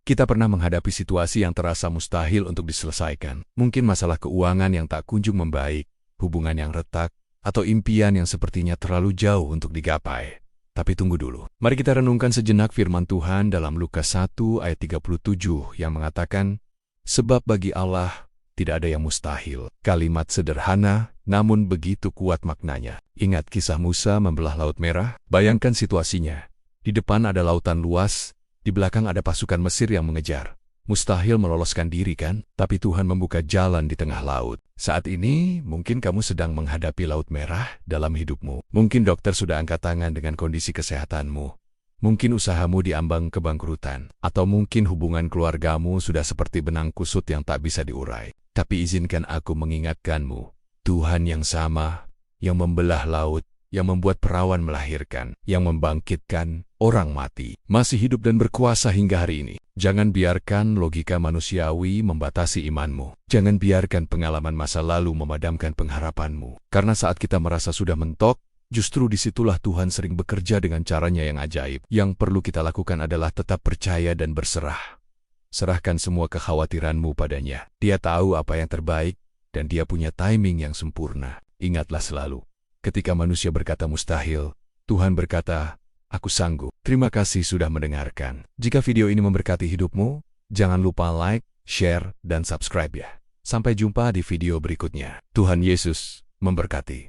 Kita pernah menghadapi situasi yang terasa mustahil untuk diselesaikan. Mungkin masalah keuangan yang tak kunjung membaik, hubungan yang retak, atau impian yang sepertinya terlalu jauh untuk digapai. Tapi tunggu dulu. Mari kita renungkan sejenak firman Tuhan dalam Lukas 1 ayat 37 yang mengatakan, "Sebab bagi Allah tidak ada yang mustahil." Kalimat sederhana, namun begitu kuat maknanya. Ingat kisah Musa membelah Laut Merah? Bayangkan situasinya. Di depan ada lautan luas, di belakang ada pasukan Mesir yang mengejar. Mustahil meloloskan diri kan? Tapi Tuhan membuka jalan di tengah laut. Saat ini, mungkin kamu sedang menghadapi Laut Merah dalam hidupmu. Mungkin dokter sudah angkat tangan dengan kondisi kesehatanmu. Mungkin usahamu diambang kebangkrutan. Atau mungkin hubungan keluargamu sudah seperti benang kusut yang tak bisa diurai. Tapi izinkan aku mengingatkanmu, Tuhan yang sama, yang membelah laut, yang membuat perawan melahirkan, yang membangkitkan orang mati, masih hidup dan berkuasa hingga hari ini. Jangan biarkan logika manusiawi membatasi imanmu. Jangan biarkan pengalaman masa lalu memadamkan pengharapanmu. Karena saat kita merasa sudah mentok, justru disitulah Tuhan sering bekerja dengan caranya yang ajaib. Yang perlu kita lakukan adalah tetap percaya dan berserah. Serahkan semua kekhawatiranmu padanya. Dia tahu apa yang terbaik, dan dia punya timing yang sempurna. Ingatlah selalu, ketika manusia berkata mustahil, Tuhan berkata, "Aku sanggup." Terima kasih sudah mendengarkan. Jika video ini memberkati hidupmu, jangan lupa like, share, dan subscribe ya. Sampai jumpa di video berikutnya. Tuhan Yesus memberkati.